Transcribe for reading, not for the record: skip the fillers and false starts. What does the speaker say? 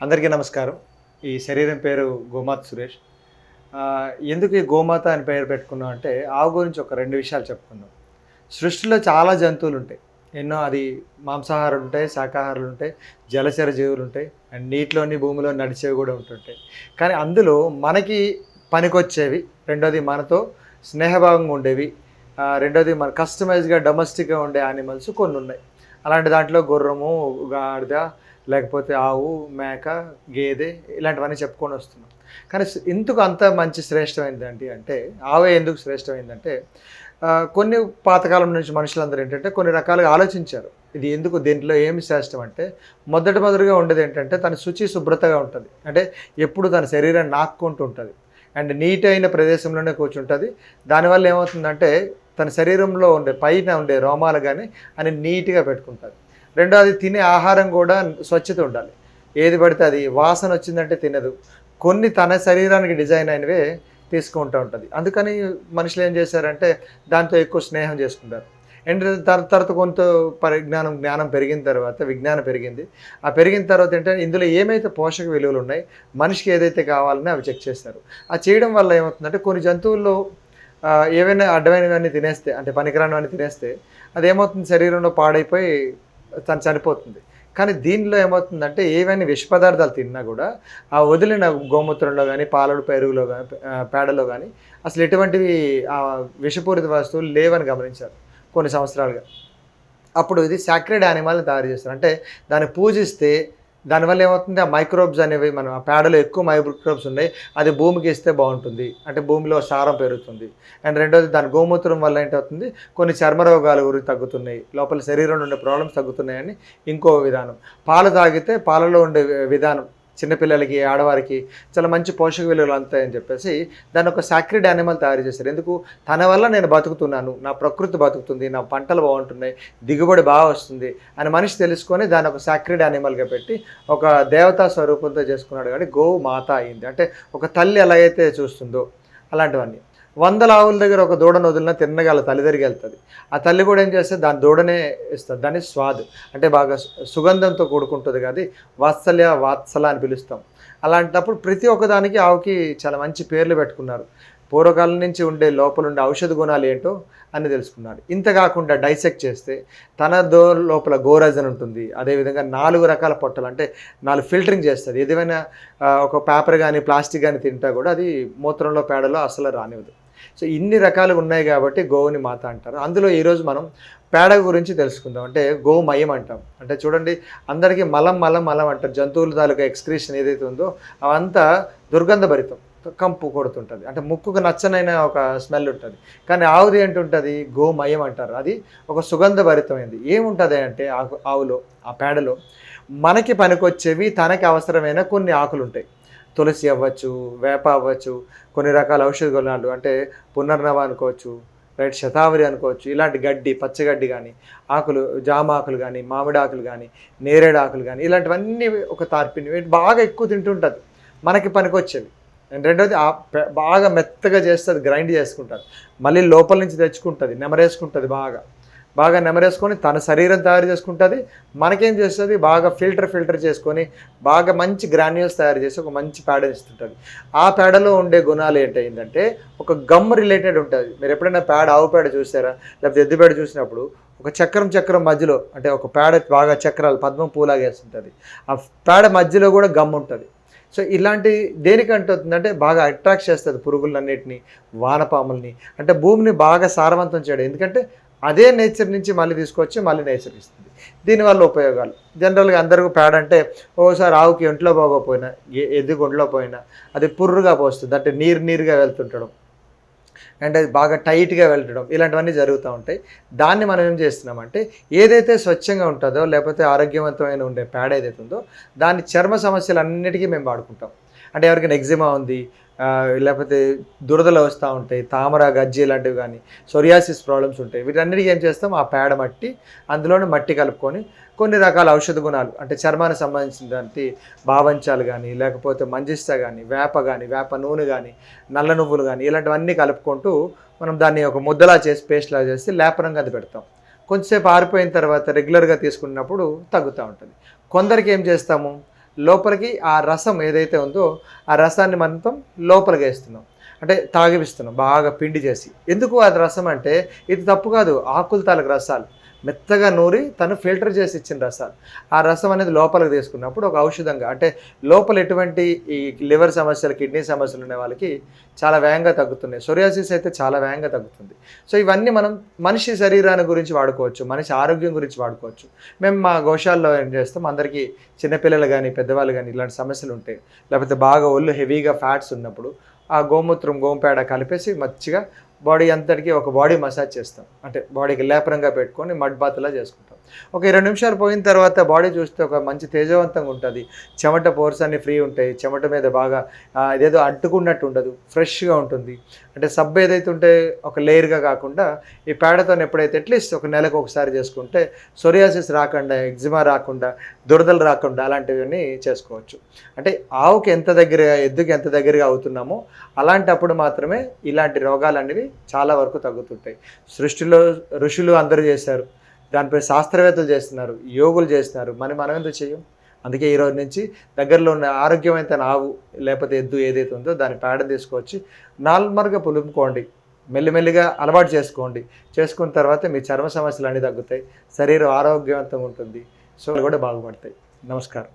అందరికీ నమస్కారం. ఈ శరీరం పేరు గోమాత సురేష్. ఎందుకు ఈ గోమాత అని పేరు పెట్టుకున్నాం అంటే, ఆవు గురించి ఒక 2 విషయాలు చెప్పుకుందాం. సృష్టిలో చాలా జంతువులుంటాయి. ఎన్నో అది మాంసాహారులుంటాయి, శాకాహారులుంటాయి, జలచర జీవులుంటాయి, అండ్ నీటిలోని, భూమిలో నడిచేవి కూడా ఉంటుంటాయి. కానీ అందులో మనకి పనికొచ్చేవి, రెండోది మనతో స్నేహభావంగా ఉండేవి, రెండోది మన కస్టమైజ్డ్‌గా డొమెస్టిక్‌గా ఉండే యానిమల్స్ కొన్నున్నాయి. అలాంటి దాంట్లో గుర్రము, గాడిద, లేకపోతే ఆవు, మేక, గేదె ఇలాంటివన్నీ చెప్పుకొని వస్తున్నాం. కానీ ఎందుకు అంత మంచి శ్రేష్టమైనదేంటి అంటే, ఆవే ఎందుకు శ్రేష్టమైందంటే, కొన్ని పాతకాలం నుంచి మనుషులందరూ ఏంటంటే కొన్ని రకాలుగా ఆలోచించారు. ఇది ఎందుకు, దీంట్లో ఏమి శ్రేష్టం అంటే, మొదటగా ఉండేది ఏంటంటే తన శుచి శుభ్రతగా ఉంటుంది. అంటే ఎప్పుడు తన శరీరాన్ని నాక్కుంటూ ఉంటుంది అండ్ నీట్ అయిన ప్రదేశంలోనే కూర్చుంటుంది. దానివల్ల ఏమవుతుందంటే తన శరీరంలో ఉండే పైన ఉండే రోమాలు కానీ అని నీట్గా పెట్టుకుంటుంది. రెండోది తినే ఆహారం కూడా స్వచ్ఛత ఉండాలి. ఏది పడితే అది వాసన వచ్చిందంటే తినదు. కొన్ని తన శరీరానికి డిజైన్ అయినవే తీసుకుంటూ ఉంటుంది. అందుకని మనుషులు ఏం చేశారంటే దాంతో ఎక్కువ స్నేహం చేసుకుంటారు. అండ్ తర్వాత కొంత జ్ఞానం పెరిగిన తర్వాత విజ్ఞానం పెరిగింది. ఆ పెరిగిన తర్వాత ఏంటంటే ఇందులో ఏమైతే పోషక విలువలు ఉన్నాయి, మనిషికి ఏదైతే కావాలని అవి చెక్ చేస్తారు. ఆ చేయడం వల్ల ఏమవుతుందంటే కొన్ని జంతువుల్లో ఏవైనా అడ్డమైనవన్నీ తినేస్తే, అంటే పనికిరానివన్నీ తినేస్తే అదేమవుతుంది, శరీరంలో పాడైపోయి తను చనిపోతుంది. కానీ దీనిలో ఏమవుతుందంటే ఏవైనా విష పదార్థాలు తిన్నా కూడా ఆ వదిలిన గోమూత్రంలో కానీ, పాలలో, పెరుగులో కానీ, పేడలో కానీ అసలు ఎటువంటివి విషపూరిత వస్తువులు లేవని గమనించారు కొన్ని సంవత్సరాలుగా. అప్పుడు ఇది సాక్రెడ్ యానిమల్ని తయారు చేస్తారు. అంటే దాన్ని పూజిస్తే దానివల్ల ఏమవుతుంది, ఆ మైక్రోబ్స్ అనేవి, మనం ఆ పేడలో ఎక్కువ మైక్రోబ్స్ ఉన్నాయి, అది భూమికి ఇస్తే బాగుంటుంది, అంటే భూమిలో సారం పెరుగుతుంది. అండ్ రెండోది దాని గోమూత్రం వల్ల ఏంటవుతుంది, కొన్ని చర్మ రోగాలు గురించి తగ్గుతున్నాయి, లోపల శరీరంలో ఉండే ప్రాబ్లమ్స్ తగ్గుతున్నాయని ఇంకో విధానం. పాలు తాగితే పాలలో ఉండే విధానం చిన్నపిల్లలకి, ఆడవారికి చాలా మంచి పోషక విలువలు అందుతాయని చెప్పేసి దాన్ని ఒక సాక్రెడ్ యానిమల్ తయారు చేశారు. ఎందుకు, తన వల్ల నేను బతుకుతున్నాను, నా ప్రకృతి బతుకుతుంది, నా పంటలు బాగుంటున్నాయి, దిగుబడి బాగా వస్తుంది అని మనిషి తెలుసుకొని దాన్ని ఒక సాక్రెడ్ యానిమల్గా పెట్టి ఒక దేవతా స్వరూపంతో చేసుకున్నాడు. కానీ గోవు మాత అయింది. అంటే ఒక తల్లి ఎలాగైతే చూస్తుందో అలాంటివన్నీ. 100 ఆవుల దగ్గర ఒక దూడను వదిలినా తిన్నగా వాళ్ళ తల్లి దగ్గరికి వెళ్తుంది. ఆ తల్లి కూడా ఏం చేస్తుంది, దాని దూడనే ఇస్తుంది. దాన్ని స్వాద్ అంటే బాగా సుగంధంతో కూడుకుంటుంది కదా, వాత్సల్య, వాత్సల అని పిలుస్తాం. అలాంటప్పుడు ప్రతి ఒక్కదానికి ఆవుకి చాలా మంచి పేర్లు పెట్టుకున్నారు. పూర్వకాలం నుంచి ఉండే లోపల ఉండే ఔషధ గుణాలు ఏంటో అని తెలుసుకున్నారు. ఇంత కాకుండా డైసెక్ట్ చేస్తే తన లోపల గోరజన్ ఉంటుంది. అదేవిధంగా 4 రకాల పొట్టలు, అంటే 4 ఫిల్టరింగ్ చేస్తుంది. ఏదైనా ఒక పేపర్ కానీ, ప్లాస్టిక్ కానీ తింటా కూడా అది మూత్రంలో, పేడలో అసలు రానివ్వదు. సో ఇన్ని రకాలుగా ఉన్నాయి కాబట్టి గోవుని మాత అంటారు. అందులో ఈరోజు మనం పేడ గురించి తెలుసుకుందాం. అంటే గోమయం అంటాం. అంటే చూడండి, అందరికీ మలం మలం మలం అంటారు. జంతువుల తాలూకా ఎక్స్క్రీషన్ ఏదైతే ఉందో అవంతా దుర్గంధభరితం, కంపు కొడుతుంటుంది, అంటే ముక్కుకు నచ్చనైన ఒక స్మెల్ ఉంటుంది. కానీ ఆవుది ఏంటుంటుంది, గోమయం అంటారు. అది ఒక సుగంధభరితమైనది. ఏముంటుంది అంటే ఆవులో, ఆ పేడలో మనకి పనికొచ్చేవి, తనకి అవసరమైన కొన్ని ఆకులు ఉంటాయి. తులసి అవ్వచ్చు, వేప అవ్వచ్చు, కొన్ని రకాల ఔషధ గుణాలు, అంటే పునర్నవ అనుకోవచ్చు, రైట్, శతావరి అనుకోవచ్చు, ఇలాంటి గడ్డి, పచ్చగడ్డి కానీ, ఆకులు, జామ ఆకులు కానీ, మామిడి ఆకులు కానీ, నేరేడు ఆకులు కానీ, ఇలాంటివన్నీ ఒక తార్పిని బాగా ఎక్కువ తింటుంటుంది, మనకి పనికొచ్చేవి. రెండోది బాగా మెత్తగా చేస్తుంది, గ్రైండ్ చేసుకుంటుంది, మళ్ళీ లోపల నుంచి తెచ్చుకుంటుంది, నెమరేసుకుంటుంది, బాగా నెమరేసుకొని తన శరీరం తయారు చేసుకుంటుంది. మనకేం చేస్తుంది, బాగా ఫిల్టర్ చేసుకొని బాగా మంచి గ్రాన్యూల్స్ తయారు చేసి ఒక మంచి పేడని ఇస్తుంటుంది. ఆ పేడలో ఉండే గుణాలు ఏంటంటే ఒక గమ్ రిలేటెడ్ ఉంటుంది. మీరు ఎప్పుడైనా ఆవు పేడ చూసారా, లేకపోతే ఎద్దు పేడ చూసినప్పుడు ఒక చక్రం మధ్యలో, అంటే ఒక పేడ బాగా చక్రాలు పద్మం పూలాగా వేస్తుంటుంది, ఆ పేడ మధ్యలో కూడా గమ్ ఉంటుంది. సో ఇలాంటి దేనికంటుందంటే బాగా అట్రాక్ట్ చేస్తుంది పురుగులన్నిటిని, వానపాముల్ని, అంటే భూమిని బాగా సారవంతం చేయడం. ఎందుకంటే అదే నేచర్ నుంచి మళ్ళీ తీసుకొచ్చి మళ్ళీ నేచర్ ఇస్తుంది. దీనివల్ల ఉపయోగాలు జనరల్గా అందరికీ పేడ అంటే ఓసారి ఆవుకి ఒంట్లో బాగోపోయినా, ఎద్దుకు ఒంట్లో పోయినా అది పుర్రుగా పోస్తుంది, అంటే నీరుగా వెళ్తుంటడం, అండ్ అది బాగా టైట్గా వెళ్ళడం, ఇలాంటివన్నీ జరుగుతూ ఉంటాయి. దాన్ని మనం ఏం చేస్తున్నామంటే ఏదైతే స్వచ్ఛంగా ఉంటుందో, లేకపోతే ఆరోగ్యవంతమైన ఉండే పేడ ఏదైతే ఉందో దాన్ని చర్మ సమస్యలన్నిటికీ మేము వాడుకుంటాం. అంటే ఎవరికైనా ఎగ్జిమా ఉంది, లేకపోతే దురదలు వస్తూ ఉంటాయి, తామర, గజ్జి లాంటివి కానీ, సొరియాసిస్ ప్రాబ్లమ్స్ ఉంటాయి, వీటన్నిటికీ ఏం చేస్తాం, ఆ పేడ మట్టి, అందులోనే మట్టి కలుపుకొని కొన్ని రకాల ఔషధ గుణాలు, అంటే చర్మానికి సంబంధించినటువంటి బావంచాలు కానీ, లేకపోతే మంజిస్తా కానీ, వేప నూనె కానీ, నల్ల నువ్వులు కానీ, ఇలాంటివన్నీ కలుపుకుంటూ మనం దాన్ని ఒక ముద్దలా చేసి, పేస్ట్లా చేసి లేపనంగా అది పెడతాం. కొంచెంసేపు ఆరిపోయిన తర్వాత రెగ్యులర్గా తీసుకున్నప్పుడు తగ్గుతూ ఉంటుంది. కొందరికి ఏం చేస్తాము, లోపలికి ఆ రసం ఏదైతే ఉందో ఆ రసాన్ని మనం లోపలికి వేస్తున్నాం, అంటే తాగిపిస్తున్నాం బాగా పిండి చేసి. ఎందుకు అది రసం అంటే ఇది తప్పు కాదు, ఆకుల తాలూకు రసాలు మెత్తగా నూరి తను ఫిల్టర్ చేసి ఇచ్చిన రసాలు. ఆ రసం అనేది లోపలికి తీసుకున్నప్పుడు ఒక ఔషధంగా, అంటే లోపల ఎటువంటి ఈ లివర్ సమస్యలు, కిడ్నీ సమస్యలు ఉన్న వాళ్ళకి చాలా వేగంగా తగ్గుతున్నాయి. సోరియాసిస్ అయితే చాలా వేగంగా తగ్గుతుంది. సో ఇవన్నీ మనం మనిషి శరీరాన్ని గురించి వాడుకోవచ్చు, మనిషి ఆరోగ్యం గురించి వాడుకోవచ్చు. మేము మా గోశాలలో ఏం చేస్తాం, అందరికీ చిన్నపిల్లలు కానీ పెద్దవాళ్ళు కానీ ఇలాంటి సమస్యలు ఉంటాయి, లేకపోతే బాగా ఒళ్ళు హెవీగా ఫ్యాట్స్ ఉన్నప్పుడు ఆ గోమూత్రం గోంపేడ కలిపేసి మంచిగా బాడీ అంతటికి ఒక బాడీ మసాజ్ చేస్తాం, అంటే బాడీకి లేపనంగా పెట్టుకొని మడ్ బాత్లా చేసుకుంటాం. ఒక 20 నిమిషాలు పోయిన తర్వాత బాడీ చూస్తే ఒక మంచి తేజవంతంగా ఉంటుంది, చెమట పోర్స్ అన్ని ఫ్రీ ఉంటాయి, చెమట మీద బాగా ఇదేదో అంటుకున్నట్టు ఉండదు, ఫ్రెష్గా ఉంటుంది. అంటే సబ్బు ఏదైతే ఉంటే ఒక లేయర్గా కాకుండా ఈ పేడతో ఎప్పుడైతే అట్లీస్ట్ ఒక నెలకు ఒకసారి చేసుకుంటే సోరియాసిస్ రాకుండా, ఎగ్జిమా రాకుండా, దురదలు రాకుండా అలాంటివన్నీ చేసుకోవచ్చు. అంటే ఆవుకి ఎంత దగ్గరగా, ఎద్దుకి ఎంత దగ్గరగా అవుతున్నామో అలాంటప్పుడు మాత్రమే ఇలాంటి రోగాలు అనేవి చాలా వరకు తగ్గుతుంటాయి. సృష్టిలో ఋషులు అందరూ చేశారు, దానిపై శాస్త్రవేత్తలు చేస్తున్నారు, యోగులు చేస్తున్నారు, మనం ఎందుకు చెయ్యం? అందుకే ఈరోజు నుంచి దగ్గరలో ఉన్న ఆరోగ్యమైన ఆవు లేకపోతే ఎద్దు ఏదైతే ఉందో దాని పేడ తీసుకొచ్చి నార్మల్గా పులుముకోండి, మెల్లిమెల్లిగా అలవాటు చేసుకోండి. చేసుకున్న తర్వాత మీ చర్మ సమస్యలు అన్నీ తగ్గుతాయి, శరీరం ఆరోగ్యవంతంగా ఉంటుంది, సో కూడా బాగుపడతాయి. నమస్కారం.